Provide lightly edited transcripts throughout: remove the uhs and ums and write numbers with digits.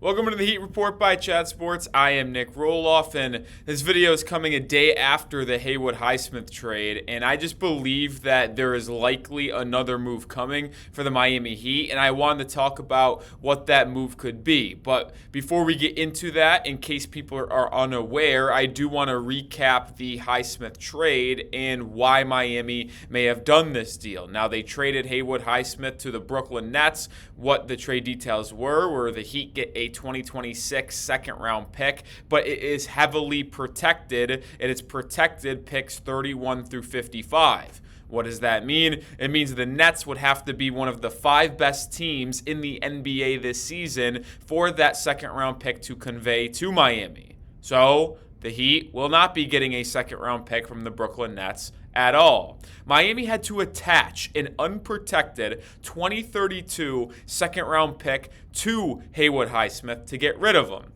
Welcome to the Heat Report by Chat Sports. I am Nic Rohloff, and this video is coming a day after the Haywood Highsmith trade, and I just believe that there is likely another move coming for the Miami Heat, and I wanted to talk about what that move could be. But before we get into that, in case people are unaware, I do want to recap the Highsmith trade and why Miami may have done this deal. Now, they traded Haywood Highsmith to the Brooklyn Nets. What the trade details were the Heat get a 2026 second-round pick, but it is heavily protected, and it's protected picks 31 through 55. What does that mean? It means the Nets would have to be one of the 5 best teams in the NBA this season for that second-round pick to convey to Miami. So the Heat will not be getting a second-round pick from the Brooklyn Nets at all. Miami had to attach an unprotected 2032 second-round pick to Haywood Highsmith to get rid of him.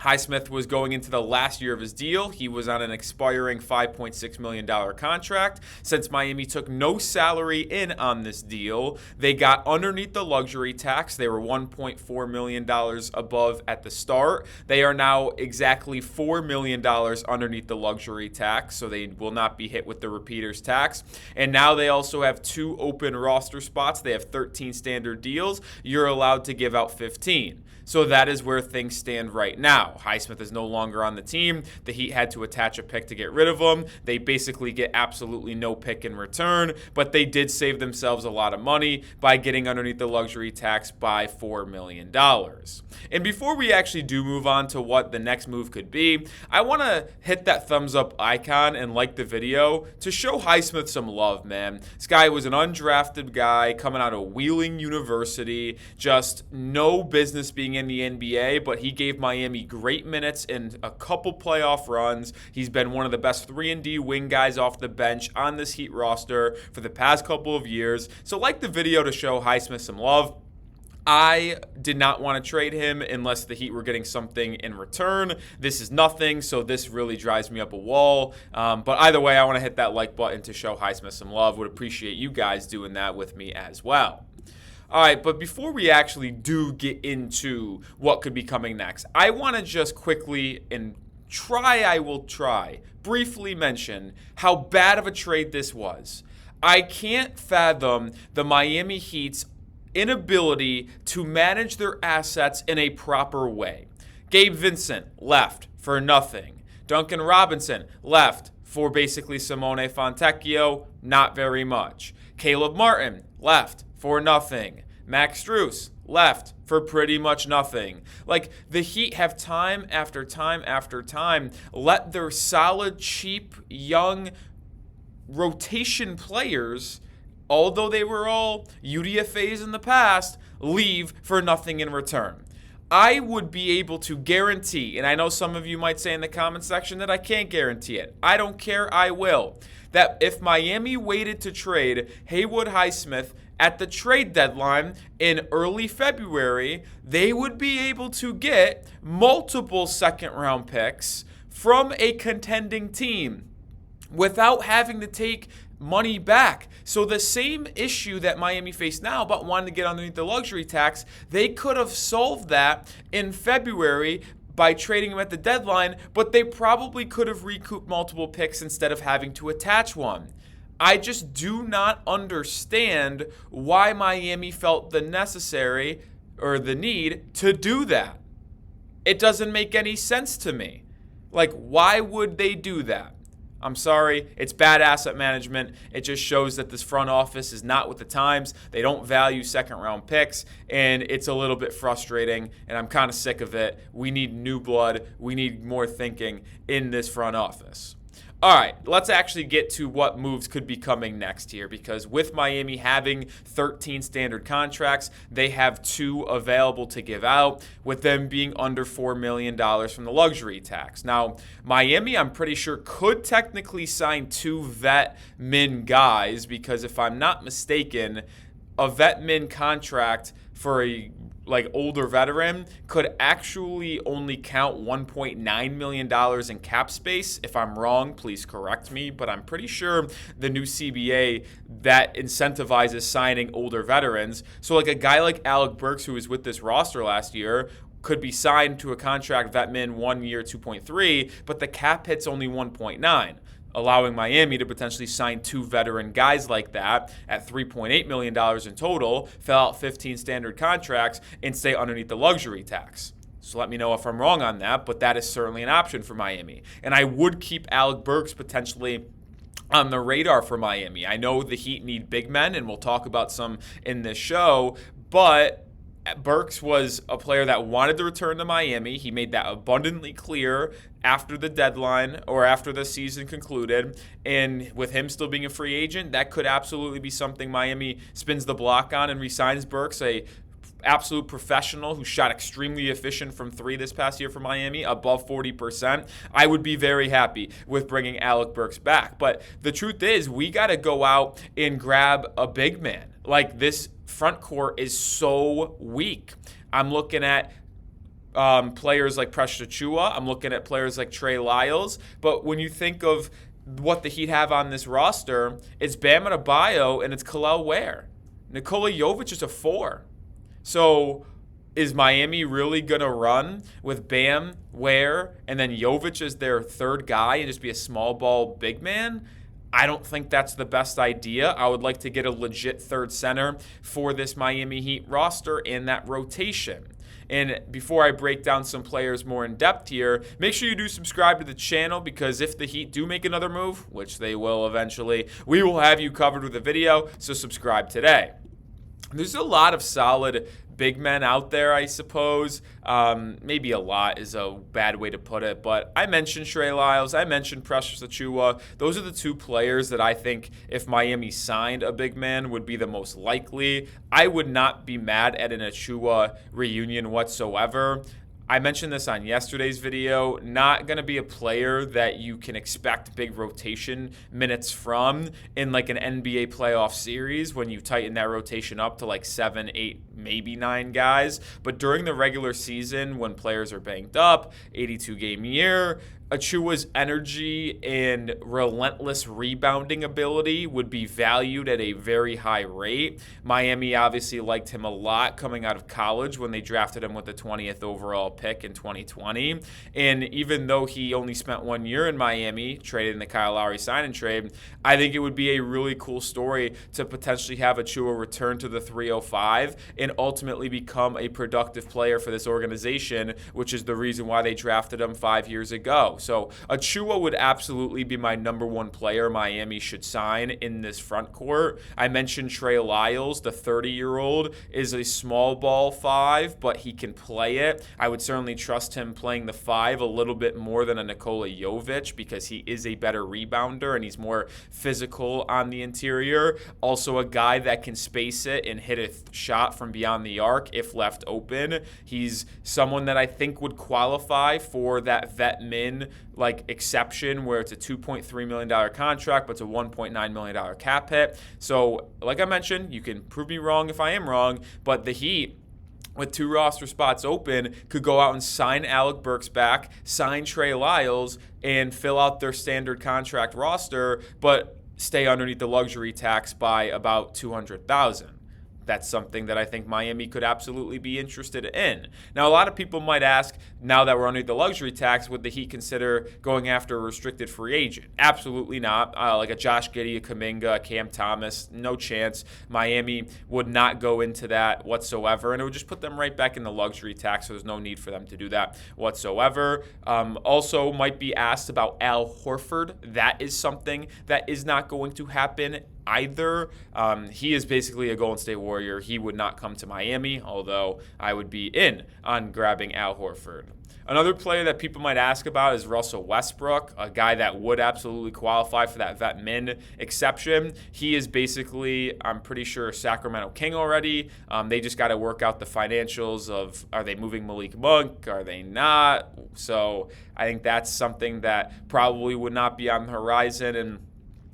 Highsmith was going into the last year of his deal. He was on an expiring $5.6 million contract. Since Miami took no salary in on this deal, they got underneath the luxury tax. They were $1.4 million above at the start. They are now exactly $4 million underneath the luxury tax, so they will not be hit with the repeater's tax. And now they also have 2 open roster spots. They have 13 standard deals. You're allowed to give out 15. So that is where things stand right now. Highsmith is no longer on the team. The Heat had to attach a pick to get rid of him. They basically get absolutely no pick in return, but they did save themselves a lot of money by getting underneath the luxury tax by $4 million. And before we actually do move on to what the next move could be, I want to hit that thumbs up icon and like the video to show Highsmith some love, man. This guy was an undrafted guy coming out of Wheeling University, just no business being in the NBA, but he gave Miami great minutes in a couple playoff runs. He's been one of the best 3-and-D wing guys off the bench on this Heat roster for the past couple of years. So like the video to show Highsmith some love. I did not want to trade him unless the Heat were getting something in return. This is nothing, so this really drives me up a wall. But either way, I want to hit that like button to show Highsmith some love. Would appreciate you guys doing that with me as well. All right, but before we actually do get into what could be coming next, I want to just quickly briefly mention how bad of a trade this was. I can't fathom the Miami Heat's inability to manage their assets in a proper way. Gabe Vincent left for nothing. Duncan Robinson left for basically Simone Fontecchio, not very much. Caleb Martin left for nothing. Max Strus left for pretty much nothing. Like, the Heat have time after time after time let their solid, cheap, young rotation players, although they were all UDFAs in the past, leave for nothing in return. I would be able to guarantee, and I know some of you might say in the comment section that I can't guarantee it. I don't care, I will. That if Miami waited to trade Haywood Highsmith at the trade deadline in early February, they would be able to get multiple second-round picks from a contending team without having to take money back. So the same issue that Miami faced now about wanting to get underneath the luxury tax, they could have solved that in February by trading him at the deadline, but they probably could have recouped multiple picks instead of having to attach one. I just do not understand why Miami felt the need to do that. It doesn't make any sense to me. Like, why would they do that? I'm sorry, it's bad asset management. It just shows that this front office is not with the times. They don't value second-round picks, and it's a little bit frustrating, and I'm kind of sick of it. We need new blood. We need more thinking in this front office. All right, let's actually get to what moves could be coming next here, because with Miami having 13 standard contracts, they have 2 available to give out, with them being under $4 million from the luxury tax. Now, Miami, I'm pretty sure, could technically sign 2 vet min guys, because if I'm not mistaken, a vet min contract for a like older veteran could actually only count $1.9 million in cap space. If I'm wrong, please correct me, but I'm pretty sure the new CBA that incentivizes signing older veterans. So like a guy like Alec Burks, who was with this roster last year, could be signed to a contract vet min 1 year, 2.3, but the cap hit's only 1.9. Allowing Miami to potentially sign 2 veteran guys like that at $3.8 million in total, fill out 15 standard contracts, and stay underneath the luxury tax. So let me know if I'm wrong on that, but that is certainly an option for Miami. And I would keep Alec Burks potentially on the radar for Miami. I know the Heat need big men, and we'll talk about some in this show, but Burks was a player that wanted to return to Miami. He made that abundantly clear after the deadline or after the season concluded. And with him still being a free agent, that could absolutely be something Miami spins the block on and re-signs Burks, a absolute professional who shot extremely efficient from 3 this past year for Miami, above 40%. I would be very happy with bringing Alec Burks back. But the truth is, we got to go out and grab a big man. Like, this front court is so weak. I'm looking at players like Precious Achiuwa. I'm looking at players like Trey Lyles. But when you think of what the Heat have on this roster, it's Bam Adebayo and it's Kel'el Ware. Nikola Jovic is a 4. So is Miami really going to run with Bam, Ware, and then Jovic as their third guy and just be a small ball big man? I don't think that's the best idea. I would like to get a legit third center for this Miami Heat roster in that rotation. And before I break down some players more in depth here, make sure you do subscribe to the channel, because if the Heat do make another move, which they will eventually, we will have you covered with a video, so subscribe today. There's a lot of solid big men out there, I suppose. Maybe a lot is a bad way to put it, but I mentioned Trey Lyles, I mentioned Precious Achiuwa. Those are the 2 players that I think, if Miami signed a big man, would be the most likely. I would not be mad at an Achiuwa reunion whatsoever. I mentioned this on yesterday's video, not going to be a player that you can expect big rotation minutes from in like an NBA playoff series when you tighten that rotation up to like 7, 8, maybe 9 guys. But during the regular season, when players are banged up, 82-game year, Achiuwa's energy and relentless rebounding ability would be valued at a very high rate. Miami obviously liked him a lot coming out of college when they drafted him with the 20th overall pick in 2020. And even though he only spent 1 year in Miami, traded in the Kyle Lowry sign-and trade, I think it would be a really cool story to potentially have Achiuwa return to the 305 and ultimately become a productive player for this organization, which is the reason why they drafted him 5 years ago. So Achiuwa would absolutely be my number 1 player Miami should sign in this front court. I mentioned Trey Lyles, the 30-year-old, is a small ball 5, but he can play it. I would certainly trust him playing the 5 a little bit more than a Nikola Jovic, because he is a better rebounder and he's more physical on the interior. Also a guy that can space it and hit a shot from beyond the arc if left open. He's someone that I think would qualify for that vet min like exception where it's a $2.3 million contract, but it's a $1.9 million cap hit. So like I mentioned, you can prove me wrong if I am wrong, but the Heat, with 2 roster spots open, could go out and sign Alec Burks back, sign Trey Lyles, and fill out their standard contract roster, but stay underneath the luxury tax by about $200,000. That's something that I think Miami could absolutely be interested in. Now, a lot of people might ask, now that we're under the luxury tax, would the Heat consider going after a restricted free agent? Absolutely not. Like a Josh Giddey, a Kuminga, a Cam Thomas, no chance. Miami would not go into that whatsoever, and it would just put them right back in the luxury tax, so there's no need for them to do that whatsoever. Also might be asked about Al Horford. That is something that is not going to happen either. He is basically a Golden State Warrior. He would not come to Miami, although I would be in on grabbing Al Horford. Another player that people might ask about is Russell Westbrook, a guy that would absolutely qualify for that vet min exception. He is basically, I'm pretty sure, Sacramento King already. They just got to work out the financials of, are they moving Malik Monk? Are they not? So I think that's something that probably would not be on the horizon. And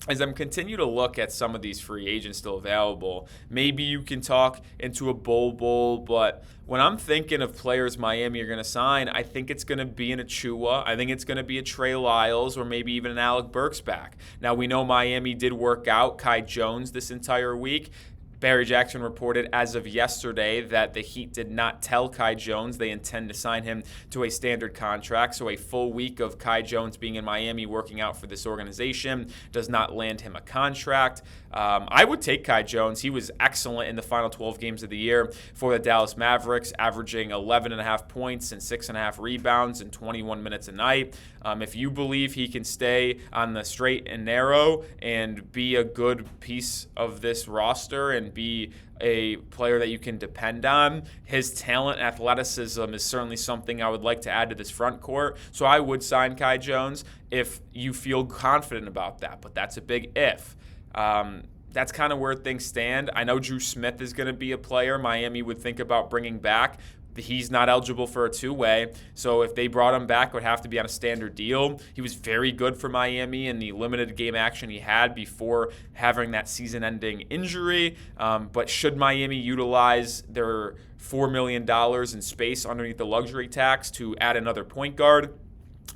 as I'm continue to look at some of these free agents still available, maybe you can talk into a bowl, but when I'm thinking of players Miami are going to sign, I think it's going to be an Achiuwa. I think it's going to be a Trey Lyles or maybe even an Alec Burks back. Now, we know Miami did work out Kai Jones this entire week. Barry Jackson reported as of yesterday that the Heat did not tell Kai Jones they intend to sign him to a standard contract. So a full week of Kai Jones being in Miami working out for this organization does not land him a contract. I would take Kai Jones. He was excellent in the final 12 games of the year for the Dallas Mavericks, averaging 11.5 points and 6.5 rebounds in 21 minutes a night. If you believe he can stay on the straight and narrow and be a good piece of this roster and be a player that you can depend on, his talent and athleticism is certainly something I would like to add to this front court. So I would sign Kai Jones if you feel confident about that, but that's a big if. That's kind of where things stand. I know Drew Smith is going to be a player Miami would think about bringing back. He's not eligible for a two-way, so if they brought him back, it would have to be on a standard deal. He was very good for Miami in the limited game action he had before having that season-ending injury, but should Miami utilize their $4 million in space underneath the luxury tax to add another point guard,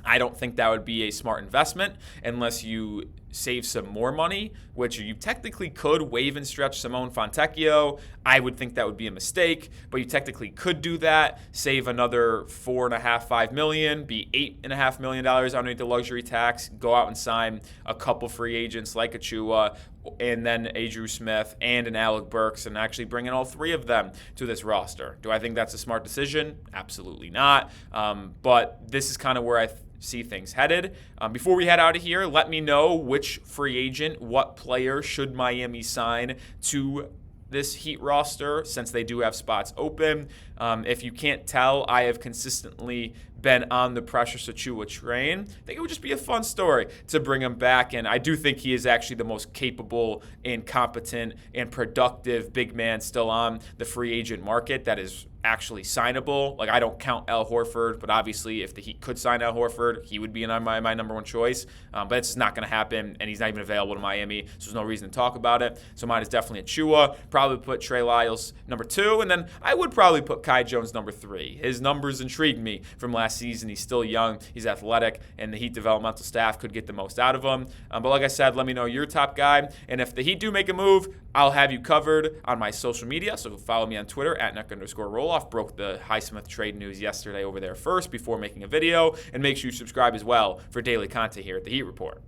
I don't think that would be a smart investment unless you save some more money, which you technically could waive and stretch Simone Fontecchio. I would think that would be a mistake, but you technically could do that, save another $4.5 million, be $8.5 million underneath the luxury tax, go out and sign a couple free agents like Achiuwa, and then a Drew Smith and an Alec Burks, and actually bring in all three of them to this roster. Do I think that's a smart decision? Absolutely not. But this is kind of where I see things headed. Before we head out of here, let me know which free agent, what player should Miami sign to this Heat roster, since they do have spots open. If you can't tell, I have consistently been on the Precious Achiuwa train. I think it would just be a fun story to bring him back, and I do think he is actually the most capable and competent and productive big man still on the free agent market that is actually signable. Like, I don't count Al Horford, but obviously if the Heat could sign Al Horford, he would be my number one choice. But it's just not going to happen, and he's not even available to Miami, so there's no reason to talk about it. So mine is definitely Achiuwa. Probably put Trey Lyles number 2, and then I would probably put Kai Jones number 3. His numbers intrigued me from last season. He's still young, he's athletic, and the Heat developmental staff could get the most out of him. But like I said, let me know your top guy, and if the Heat do make a move, I'll have you covered on my social media, so follow me on Twitter at Nic_Rohloff. Broke the Highsmith trade news yesterday over there first before making a video, and make sure you subscribe as well for daily content here at the Heat Report.